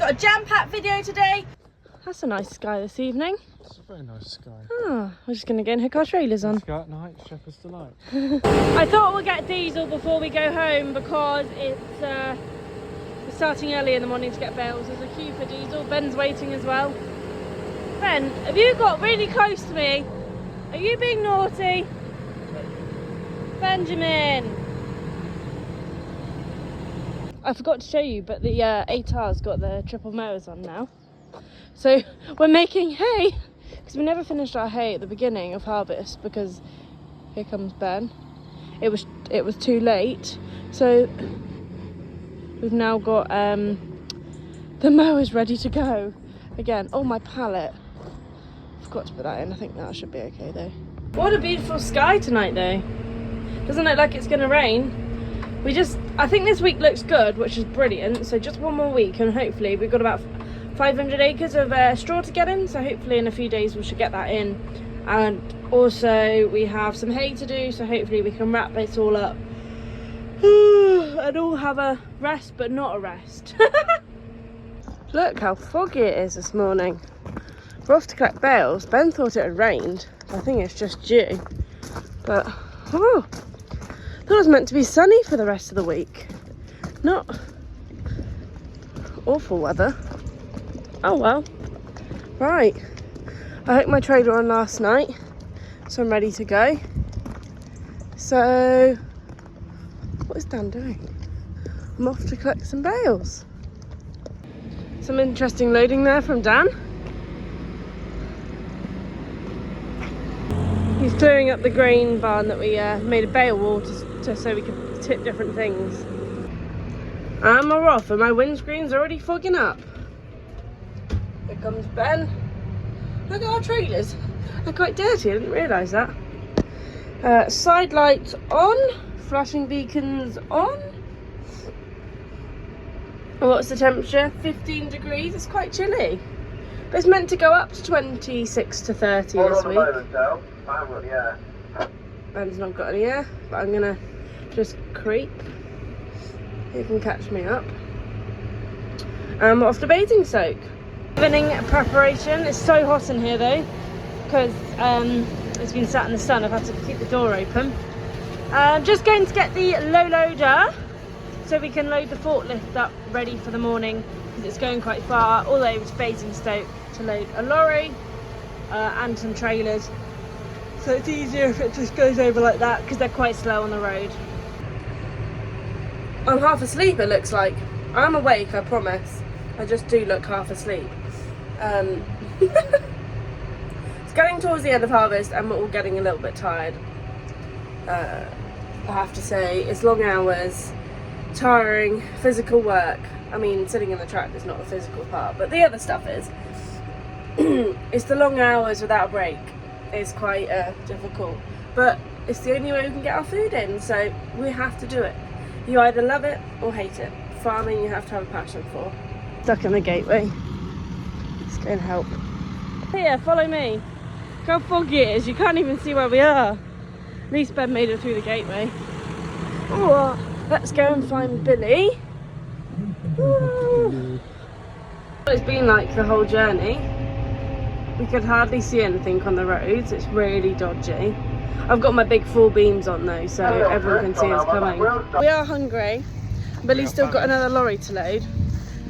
got a jam-packed video today. That's a nice sky this evening. It's a very nice sky. Oh, we're just going to go and hook our trailers on. Sky at night, Shepherd's Delight. I thought we'll get diesel before we go home because we're starting early in the morning to get bales. There's a queue for diesel. Ben's waiting as well. Ben, have you got really close to me? Are you being naughty? Benjamin! I forgot to show you, but the 8R's got the triple mowers on now. So we're making hay, because we never finished our hay at the beginning of harvest because here comes Ben. It was too late, so we've now got the mowers ready to go again. Oh, my pallet. Forgot to put that in. I think that should be okay though. What a beautiful sky tonight though. Doesn't look like it's going to rain. I think this week looks good, which is brilliant. So just one more week and hopefully we've got about 500 acres of straw to get in. So hopefully in a few days we should get that in. And also we have some hay to do. So hopefully we can wrap this all up and all have a rest, but not a rest. Look how foggy it is this morning. We're off to collect bales. Ben thought it had rained. I think it's just dew. But, oh, I thought it was meant to be sunny for the rest of the week. Not awful weather. Oh well. Right. I hooked my trailer on last night, so I'm ready to go. So, what is Dan doing? I'm off to collect some bales. Some interesting loading there from Dan. He's clearing up the grain barn that we made a bale wall so we could tip different things. And we're off, and my windscreen's already fogging up. Here comes Ben. Look at our trailers. They're quite dirty, I didn't realise that. Side lights on, flashing beacons on. And what's the temperature? 15 degrees, it's quite chilly. But it's meant to go up to 26 to 30 this week. Yeah. Ben's not got any air, but I'm gonna just creep. You can catch me up. And we're off to bathing soak. Evening preparation. It's so hot in here though, because it's been sat in the sun. I've had to keep the door open. Just going to get the low loader so we can load the forklift up ready for the morning, because it's going quite far all over to Basingstoke to load a lorry and some trailers. So it's easier if it just goes over like that, because they're quite slow on the road. I'm half asleep, it looks like. I'm awake, I promise. I just do look half asleep. It's getting towards the end of harvest and we're all getting a little bit tired. I have to say, it's long hours, tiring, physical work. I mean, sitting in the tractor is not the physical part, but the other stuff is. It's the long hours without a break. It's quite difficult, but it's the only way we can get our food in, so we have to do it. You either love it or hate it. Farming you have to have a passion for. Stuck in the gateway. Let's go and help. Here, follow me. Look how foggy it is, you can't even see where we are. At least Ben made it through the gateway. Oh, let's go and find Billy. Ooh. It's been like the whole journey. We could hardly see anything on the roads, it's really dodgy. I've got my big full beams on though, so everyone can see us coming. We are hungry. Billy's still got another lorry to load.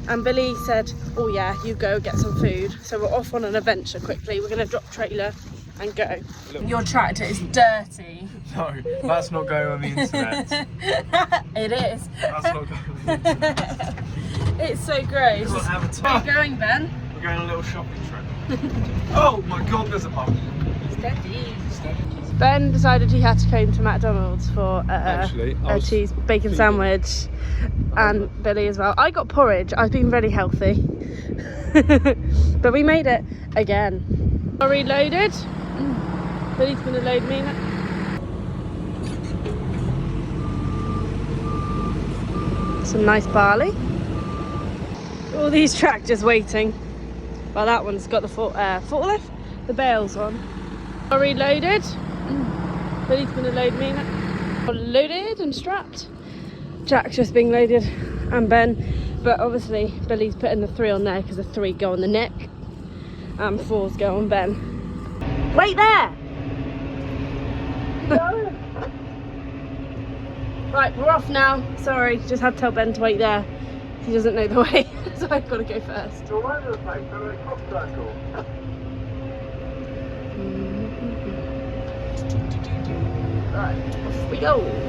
And Billy said, oh yeah, you go get some food. So we're off on an adventure quickly. We're going to drop trailer and go. Your tractor is dirty. No, that's not going on the internet. It is. That's not going on the internet. It's so gross. Where are you going, Ben? We're going on a little shopping trip. Oh my god, there's a pub. Steady. Ben decided he had to go into McDonald's for a cheese bacon sandwich, and Billy as well. I got porridge. I've been very healthy. But we made it again. Lorry loaded. Billy's going to load me now. Some nice barley. All these tractors waiting. Well, that one's got the forklift, the bales on. Lorry loaded. Billy's going to load me now. Loaded and strapped. Jack's just being loaded, and Ben But obviously Billy's putting the 3 on there because the 3 go on the neck and 4s go on Ben. Wait there! Right, we're off now. Sorry, just had to tell Ben to wait there. He doesn't know the way, so I've got to go first. All over the place, so a crop circle. Right, off we go.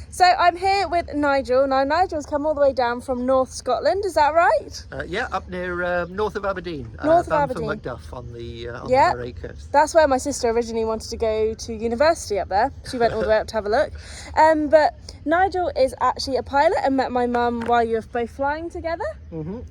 So I'm here with Nigel. Now Nigel's come all the way down from North Scotland, is that right? Yeah, up near north of Aberdeen. North of bound for Aberdeen. Macduff on the Moray coast. That's where my sister originally wanted to go to university up there. She went all the way up to have a look. But Nigel is actually a pilot and met my mum while you were both flying together.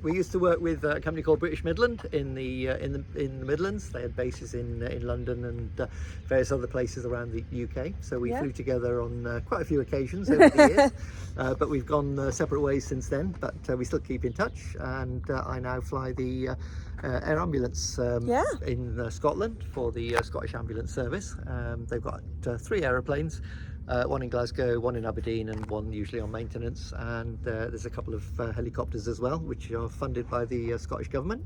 We used to work with a company called British Midland in the Midlands. They had bases in London and various other places around the UK. So we flew together on quite a few occasions over the years. But we've gone separate ways since then. But we still keep in touch. And I now fly the Air Ambulance in Scotland for the Scottish Ambulance Service. They've got 3 aeroplanes. 1 in Glasgow, 1 in Aberdeen, and 1 usually on maintenance. And there's a couple of helicopters as well, which are funded by the Scottish Government.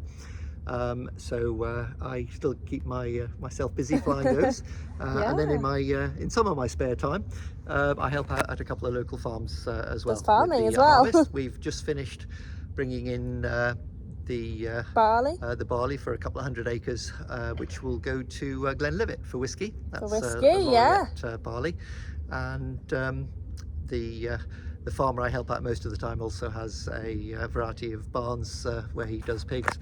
So I still keep myself busy flying those. And then in some of my spare time, I help out at a couple of local farms as well. There's farming with as well. Harvest. We've just finished bringing in the barley for a couple of 100 acres, which will go to Glenlivet for whiskey. That's the barley. And the farmer I help out most of the time also has a variety of barns where he does pigs.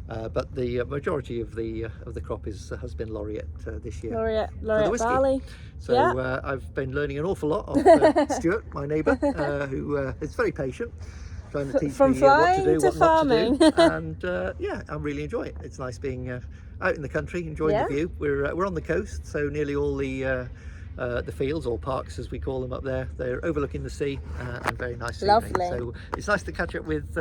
But the majority of the crop has been laureate this year. Laureate barley. So I've been learning an awful lot of Stuart, my neighbour, who is very patient, trying to teach me what to do, what farming. not to do. And I really enjoy it. It's nice being out in the country, enjoying the view. We're on the coast, so nearly all the fields, or parks as we call them up there, they're overlooking the sea and very nice. Lovely. So it's nice to catch up with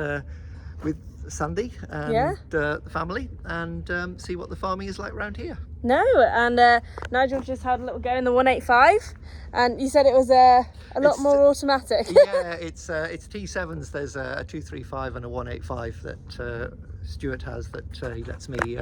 Sandy and the family and see what the farming is like around here. And Nigel just had a little go in the 185, and you said it was a lot more automatic. Yeah, it's T7s. There's a 235 and a 185 that Stuart has that he lets me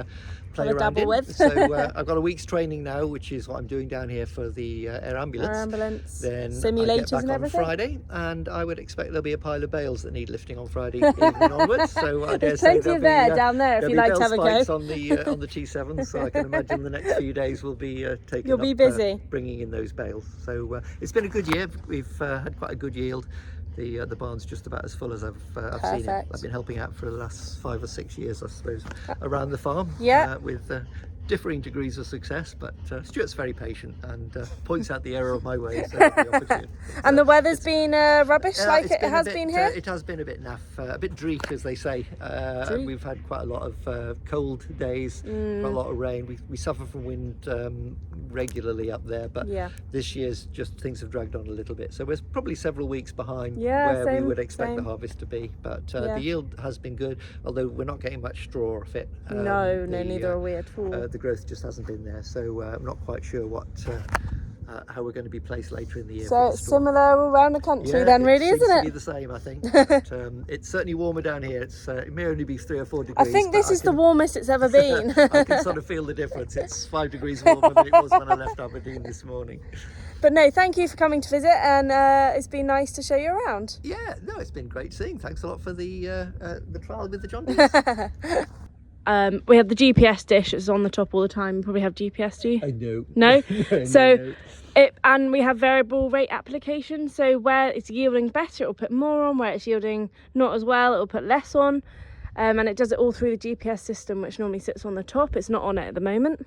play around in. with. So I've got a week's training now, which is what I'm doing down here for the Air Ambulance. Then simulators I get back and on everything. Friday, and I would expect there'll be a pile of bales that need lifting on Friday evening onwards. So I dare say plenty of there down there if you like to have a go. on the T7s. So I can imagine the next few days will be taken. You'll be busy bringing in those bales. So it's been a good year. We've had quite a good yield. The barn's just about as full as I've seen it. I've been helping out for the last 5 or 6 years, I suppose, around the farm. With differing degrees of success, but Stuart's very patient and points out the error of my ways. And the weather's been rubbish, like it has been here? It has been a bit naff, a bit dreek, as they say. We've had quite a lot of cold days, quite a lot of rain. We suffer from wind regularly up there, but this year's just things have dragged on a little bit. So we're probably several weeks behind where we would expect the harvest to be. But the yield has been good, although we're not getting much straw off it. Neither are we at all. The growth just hasn't been there, so I'm not quite sure how we're going to be placed later in the year. So it's similar all around the country then, really, isn't it? It seems to be the same, I think. But, it's certainly warmer down here. It may only be 3 or 4 degrees. I think this is the warmest it's ever been. I can sort of feel the difference. It's 5 degrees warmer than it was when I left Aberdeen this morning. But no, thank you for coming to visit, and it's been nice to show you around. Yeah, no, it's been great seeing. Thanks a lot for the trial with the John Deeres. We have the GPS dish that's on the top all the time. You probably have GPS, do you? I know. No? So and we have variable rate application, so where it's yielding better it will put more on, where it's yielding not as well it will put less on, and it does it all through the GPS system, which normally sits on the top. It's not on it at the moment.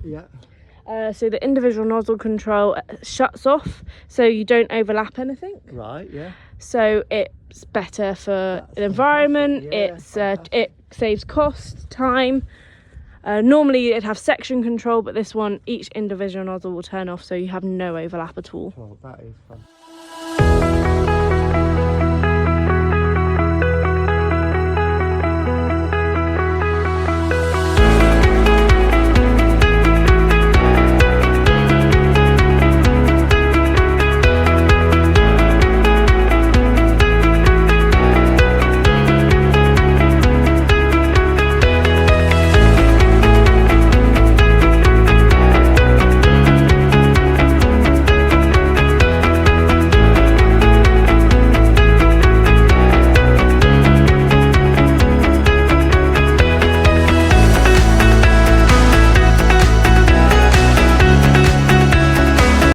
So the individual nozzle control shuts off, so you don't overlap anything. Right, yeah. So it's better for the environment. It saves cost, time. Normally it'd have section control, but this one, each individual nozzle will turn off, so you have no overlap at all. Well, that is fun.